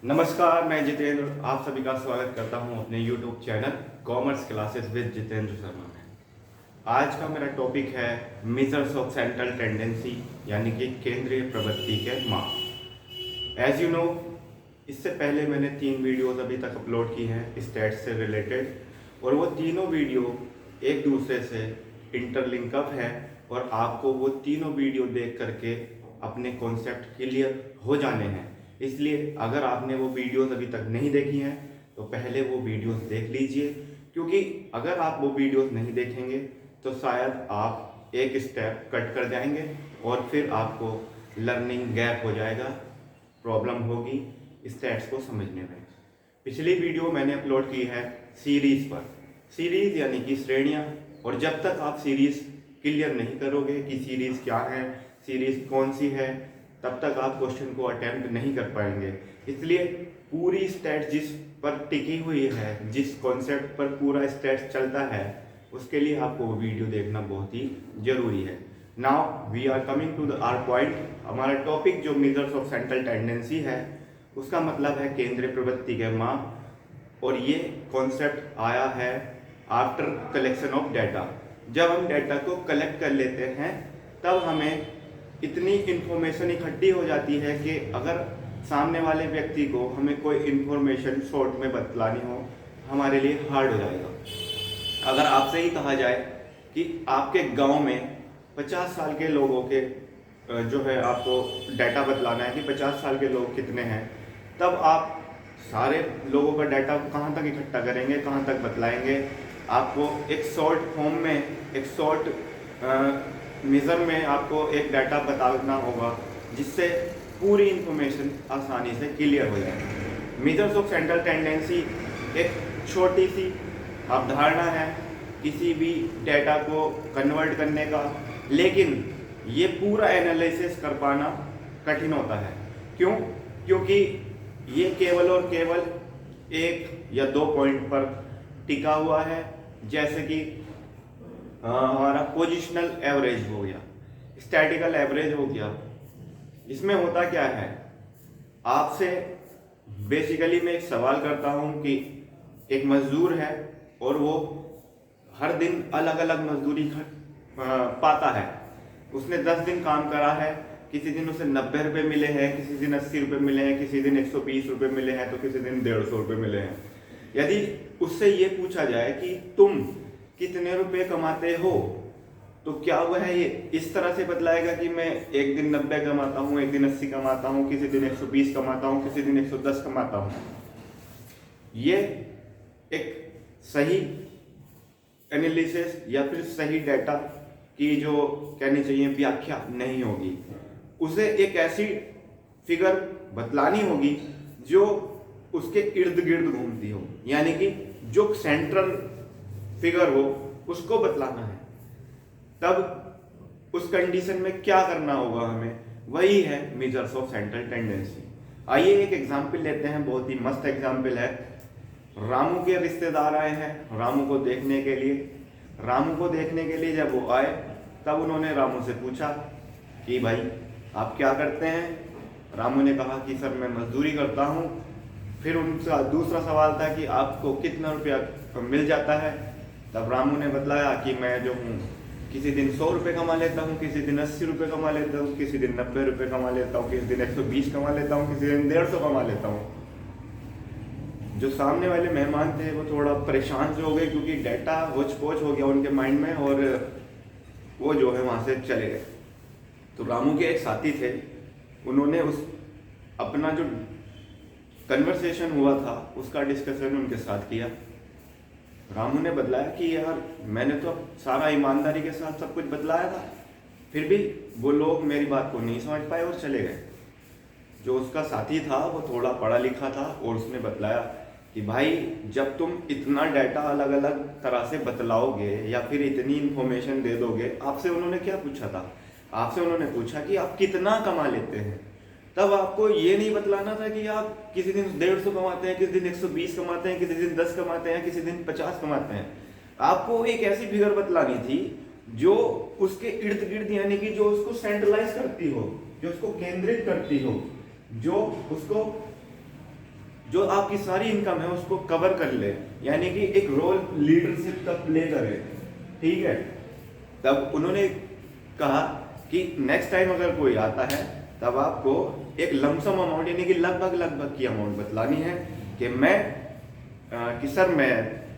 नमस्कार, मैं जितेंद्र आप सभी का स्वागत करता हूं अपने YouTube channel commerce classes with Jitendra Sharma में। आज का मेरा टॉपिक है मेजर्स ऑफ सेंट्रल टेंडेंसी यानी कि केंद्रीय प्रवृत्ति के माप। एज यू नो, इससे पहले मैंने 3 वीडियोस अभी तक अपलोड की हैं स्टैट्स से रिलेटेड, और वो तीनों वीडियो एक दूसरे से इंटरलिंकअप है और आपको वो तीनों वीडियो देख करके अपने कॉन्सेप्ट क्लियर हो जाने हैं। इसलिए अगर आपने वो वीडियोस अभी तक नहीं देखी हैं तो पहले वो वीडियोस देख लीजिए, क्योंकि अगर आप वो वीडियोस नहीं देखेंगे तो शायद आप एक स्टेप कट कर जाएंगे और फिर आपको लर्निंग गैप हो जाएगा, प्रॉब्लम होगी स्टैट्स को समझने में। पिछली वीडियो मैंने अपलोड की है सीरीज़ पर, सीरीज़ यानी कि श्रेणियाँ, और जब तक आप सीरीज़ क्लियर नहीं करोगे कि सीरीज़ क्या है, सीरीज़ कौन सी है, तब तक आप क्वेश्चन को अटेम्प्ट नहीं कर पाएंगे। इसलिए पूरी स्टैट्स जिस पर टिकी हुई है, जिस कॉन्सेप्ट पर पूरा स्टैट्स चलता है, उसके लिए आपको वो वीडियो देखना बहुत ही जरूरी है। Now we are coming to the our point. हमारा टॉपिक जो मेजर्स ऑफ सेंट्रल टेंडेंसी है, उसका मतलब है केंद्रीय प्रवृत्ति के माप, और ये कॉन्सेप्ट आया है आफ्टर कलेक्शन ऑफ डाटा। जब हम डाटा को कलेक्ट कर लेते हैं तब हमें इतनी इन्फॉर्मेशन इकट्ठी हो जाती है कि अगर सामने वाले व्यक्ति को हमें कोई इन्फॉर्मेशन शॉर्ट में बतलानी हो, हमारे लिए हार्ड हो जाएगा। अगर आपसे ही कहा जाए कि आपके गांव में 50 साल के लोगों के जो है आपको डाटा बतलाना है कि 50 साल के लोग कितने हैं, तब आप सारे लोगों का डाटा कहाँ तक इकट्ठा करेंगे, कहाँ तक बतलाएंगे। आपको एक शॉर्ट फॉर्म में, एक शॉर्ट मेज़र में आपको एक डाटा बताना होगा जिससे पूरी इंफॉर्मेशन आसानी से क्लियर हो जाए। मेजर्स ऑफ सेंट्रल टेंडेंसी एक छोटी सी अवधारणा है किसी भी डाटा को कन्वर्ट करने का, लेकिन ये पूरा एनालिसिस कर पाना कठिन होता है। क्यों? क्योंकि ये केवल और केवल 1 या 2 पॉइंट पर टिका हुआ है, जैसे कि हमारा पोजिशनल एवरेज हो गया, स्टैटिकल एवरेज हो गया। इसमें होता क्या है, आपसे बेसिकली मैं एक सवाल करता हूं कि एक मजदूर है और वो हर दिन अलग अलग मजदूरी पाता है। उसने 10 दिन काम करा है, किसी दिन उसे 90 रुपये मिले हैं, किसी दिन 80 रुपये मिले हैं, किसी दिन 120 रुपये मिले हैं, तो किसी दिन 150 रुपये मिले हैं। यदि उससे ये पूछा जाए कि तुम कितने रुपए कमाते हो, तो क्या वह ये इस तरह से बतलाएगा कि मैं एक दिन 90 कमाता हूँ, एक दिन 80 कमाता हूँ, किसी दिन 120 कमाता हूँ, किसी दिन 110 कमाता हूँ। ये एक सही एनालिसिस या फिर सही डाटा की जो कहनी चाहिए व्याख्या नहीं होगी। उसे एक ऐसी फिगर बतलानी होगी जो उसके इर्द गिर्द घूमती हो, यानी कि जो सेंट्रल फिगर हो उसको बतलाना है। तब उस कंडीशन में क्या करना होगा हमें, वही है मेजर्स ऑफ सेंट्रल टेंडेंसी। आइए एक एग्जाम्पल लेते हैं, बहुत ही मस्त एग्जाम्पल है। रामू के रिश्तेदार आए हैं रामू को देखने के लिए। रामू को देखने के लिए जब वो आए तब उन्होंने रामू से पूछा कि भाई आप क्या करते हैं। रामू ने कहा कि सर मैं मजदूरी करता हूँ। फिर उनका दूसरा सवाल था कि आपको कितना रुपया मिल जाता है। तब रामू ने बतलाया कि मैं जो हूँ किसी दिन 100 रुपये कमा लेता हूँ, किसी दिन 80 रुपये कमा लेता हूँ, किसी दिन 90 रुपये कमा लेता हूँ, किसी दिन 120 कमा लेता हूँ, किसी दिन 150 कमा लेता हूँ। जो सामने वाले मेहमान थे वो थोड़ा परेशान से हो गए, क्योंकि डाटा होच पोच हो गया उनके माइंड में, और वो जो है वहाँ से चले गए। तो रामू के एक साथी थे, उन्होंने उस अपना जो कन्वर्सेशन हुआ था उसका डिस्कशन उनके साथ किया। रामू ने बतलाया कि यार मैंने तो सारा ईमानदारी के साथ सब कुछ बतलाया था, फिर भी वो लोग मेरी बात को नहीं समझ पाए और चले गए। जो उसका साथी था वो थोड़ा पढ़ा लिखा था और उसने बतलाया कि भाई जब तुम इतना डाटा अलग अलग तरह से बतलाओगे या फिर इतनी इन्फॉर्मेशन दे दोगे, आपसे उन्होंने क्या पूछा था, आपसे उन्होंने पूछा कि आप कितना कमा लेते हैं। तब आपको ये नहीं बतलाना था कि आप किसी दिन 150 कमाते हैं, किसी दिन 120 कमाते हैं, किसी दिन 10 कमाते हैं, किसी दिन 50 कमाते हैं। आपको एक ऐसी फिगर बतलानी थी जो उसके इर्द गिर्द, यानी कि जो उसको सेंट्रलाइज करती हो, जो उसको केंद्रित करती हो, जो उसको जो आपकी सारी इनकम है उसको कवर कर ले, यानी कि एक रोल लीडरशिप का प्ले करे, ठीक है। तब उन्होंने कहा कि नेक्स्ट टाइम अगर कोई आता है तब आपको एक लमसम अमाउंट यानी कि लगभग की अमाउंट बतलानी है कि सर मैं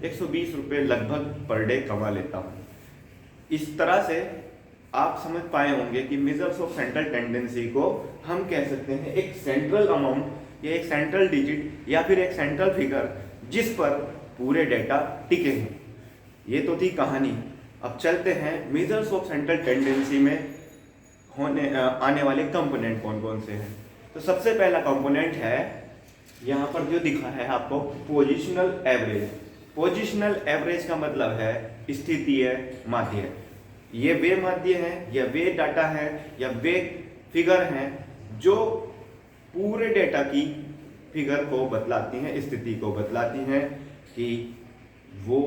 120 रुपये लगभग पर डे कमा लेता हूँ। इस तरह से आप समझ पाए होंगे कि मेजर्स ऑफ सेंट्रल टेंडेंसी को हम कह सकते हैं एक सेंट्रल अमाउंट या एक सेंट्रल डिजिट या फिर एक सेंट्रल फिगर जिस पर पूरे डेटा टिके हैं। ये तो थी कहानी। अब चलते हैं मेजर्स ऑफ सेंट्रल टेंडेंसी में आने वाले कंपोनेंट कौन कौन से हैं। तो सबसे पहला कंपोनेंट है यहाँ पर जो दिखा है आपको, पोजिशनल एवरेज। पोजिशनल एवरेज का मतलब है स्थितीय माध्य। ये वे माध्य हैं या वे डाटा हैं या वे फिगर हैं जो पूरे डेटा की फिगर को बतलाती हैं, स्थिति को बतलाती हैं कि वो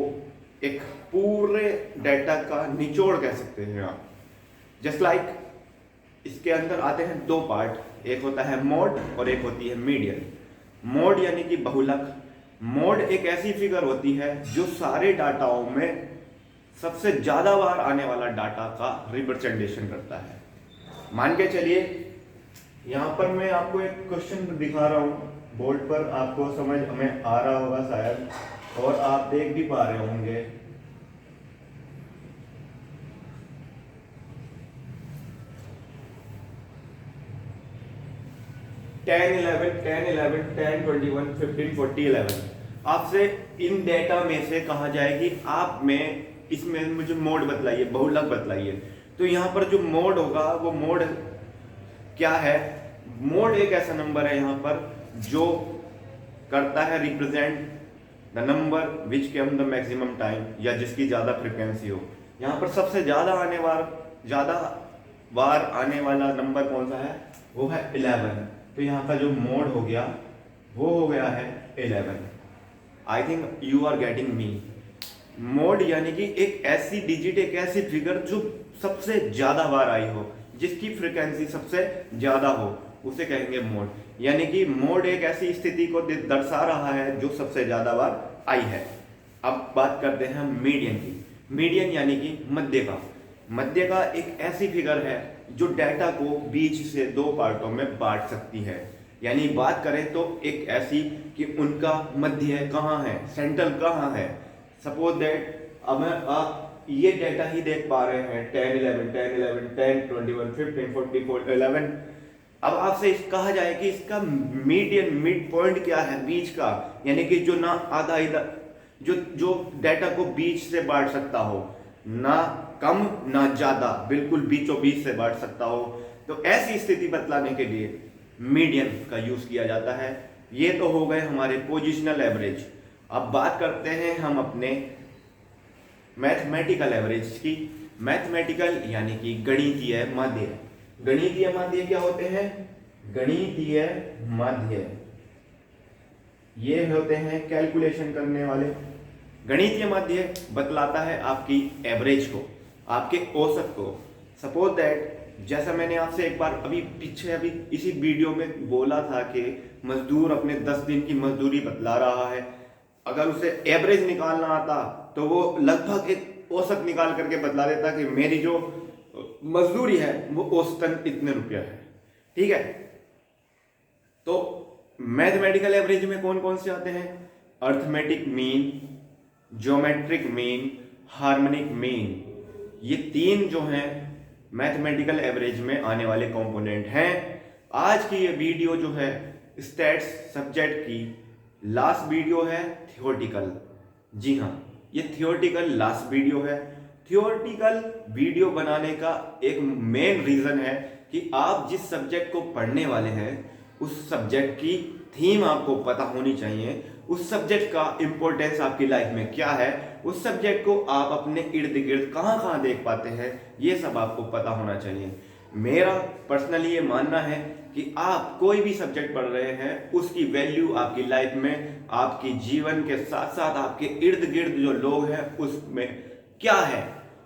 एक पूरे डेटा का निचोड़ कह सकते हैं आप। जस्ट लाइक इसके अंदर आते हैं दो पार्ट, एक होता है मोड और एक होती है मीडियन। मोड यानी कि बहुलक। मोड एक ऐसी फिगर होती है जो सारे डाटाओं में सबसे ज्यादा बार आने वाला डाटा का रिप्रेजेंटेशन करता है। मान के चलिए यहाँ पर मैं आपको एक क्वेश्चन दिखा रहा हूँ बोर्ड पर, आपको समझ में आ रहा होगा शायद और आप देख भी पा रहे होंगे। टेन 11 10 21 15 40 11 आपसे इन डेटा में से कहा जाए कि आप में इसमें मुझे मोड बतलाइए, बहुलक बतलाइए। तो यहाँ पर जो मोड होगा वो मोड क्या है? मोड एक ऐसा नंबर है यहाँ पर जो करता है represent the number which came the maximum time, या जिसकी ज्यादा फ्रिक्वेंसी हो। यहाँ पर सबसे ज्यादा बार आने वाला नंबर कौन सा है? वो है 11। तो यहाँ का जो मोड हो गया वो हो गया है 11। I think you are getting me. Mode यानी कि एक ऐसी डिजिट, एक ऐसी फिगर जो सबसे ज्यादा बार आई हो, जिसकी फ्रिक्वेंसी सबसे ज्यादा हो, उसे कहेंगे मोड। यानी कि मोड एक ऐसी स्थिति को दर्शा रहा है जो सबसे ज्यादा बार आई है। अब बात करते हैं मीडियन की। मीडियन यानी कि मध्य का। मध्य का एक ऐसी फिगर है जो डेटा को बीच से दो पार्टों में बांट सकती है। यानी बात करें तो एक ऐसी कि उनका मध्य कहाँ है, सेंट्रल कहाँ है। सपोज दैट अब आप ये डेटा ही देख पा रहे हैं 10 11 10 11 10 21 15 44 11। अब आपसे कहा जाए कि इसका मीडियन, मिड पॉइंट क्या है, बीच का, यानी कि जो ना आधा इधर, जो डेटा को बीच से बांट सकता हो, ना कम ना ज्यादा, बिल्कुल बीचों बीच से बांट सकता हो। तो ऐसी स्थिति बतलाने के लिए मीडियन का यूज किया जाता है। ये तो हो गए हमारे पोजिशनल एवरेज। अब बात करते हैं हम अपने मैथमेटिकल एवरेज की। मैथमेटिकल यानी कि गणितीय माध्य। गणितीय माध्य क्या होते हैं? गणितीय माध्य ये होते हैं कैलकुलेशन करने वाले। गणितीय माध्य बतलाता है आपकी एवरेज को, आपके औसत को। सपोज दैट जैसा मैंने आपसे एक बार अभी इसी वीडियो में बोला था कि मजदूर अपने 10 दिन की मजदूरी बतला रहा है। अगर उसे एवरेज निकालना आता तो वो लगभग एक औसत निकाल करके बतला देता कि मेरी जो मजदूरी है वो औसतन इतने रुपया है। ठीक है, तो मैथमेटिकल एवरेज में कौन कौन से आते हैं? Arithmetic mean, geometric mean, harmonic mean. ये तीन जो हैं मैथमेटिकल एवरेज में आने वाले कंपोनेंट हैं। आज की ये वीडियो जो है स्टैट्स सब्जेक्ट की लास्ट वीडियो है थियोरटिकल। जी हाँ, ये थियोरटिकल लास्ट वीडियो है। थियोरटिकल वीडियो बनाने का एक मेन रीजन है कि आप जिस सब्जेक्ट को पढ़ने वाले हैं उस सब्जेक्ट की थीम आपको पता होनी चाहिए, उस सब्जेक्ट का इंपॉर्टेंस आपकी लाइफ में क्या है, उस सब्जेक्ट को आप अपने इर्द गिर्द कहाँ कहाँ देख पाते हैं, ये सब आपको पता होना चाहिए। मेरा पर्सनली ये मानना है कि आप कोई भी सब्जेक्ट पढ़ रहे हैं उसकी वैल्यू आपकी लाइफ में, आपकी जीवन के साथ साथ आपके इर्द गिर्द जो लोग हैं उसमें क्या है।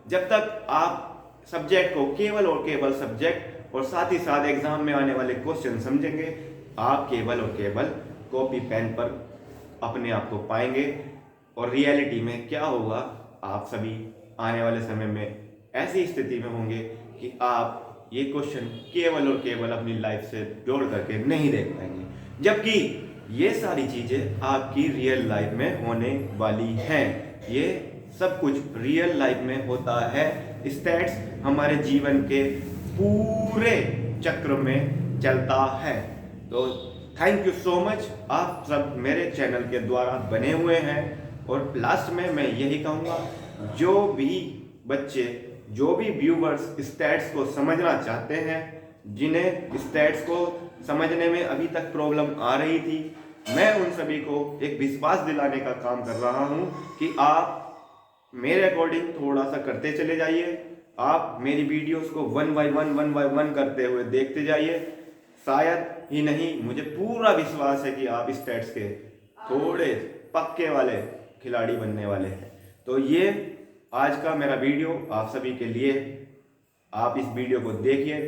जब तक आप सब्जेक्ट को केवल और केवल सब्जेक्ट और साथ ही साथ एग्जाम में आने वाले क्वेश्चन समझेंगे, आप केवल और केवल कॉपी पेन पर अपने आप को पाएंगे और रियलिटी में क्या होगा, आप सभी आने वाले समय में ऐसी स्थिति में होंगे कि आप ये क्वेश्चन केवल और केवल अपनी लाइफ से जोड़ करके नहीं देख पाएंगे, जबकि ये सारी चीज़ें आपकी रियल लाइफ में होने वाली हैं। ये सब कुछ रियल लाइफ में होता है। स्टैट्स हमारे जीवन के पूरे चक्र में चलता है। तो थैंक यू सो मच, आप सब मेरे चैनल के द्वारा बने हुए हैं। और लास्ट में मैं यही कहूँगा, जो भी बच्चे, जो भी व्यूवर्स स्टैट्स को समझना चाहते हैं, जिन्हें स्टैट्स को समझने में अभी तक प्रॉब्लम आ रही थी, मैं उन सभी को एक विश्वास दिलाने का काम कर रहा हूं कि आप मेरे अकॉर्डिंग थोड़ा सा करते चले जाइए। आप मेरी वीडियोस को वन बाय वन करते हुए देखते जाइए। शायद ही नहीं, मुझे पूरा विश्वास है कि आप स्टैट्स के थोड़े पक्के वाले खिलाड़ी बनने वाले हैं। तो ये आज का मेरा वीडियो आप सभी के लिए। आप इस वीडियो को देखिए,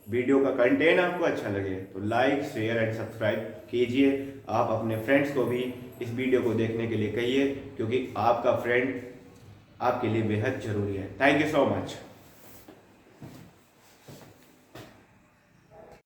वीडियो का कंटेंट आपको अच्छा लगे तो लाइक, शेयर एंड सब्सक्राइब कीजिए। आप अपने फ्रेंड्स को भी इस वीडियो को देखने के लिए कहिए, क्योंकि आपका फ्रेंड आपके लिए बेहद जरूरी है। Thank you so much.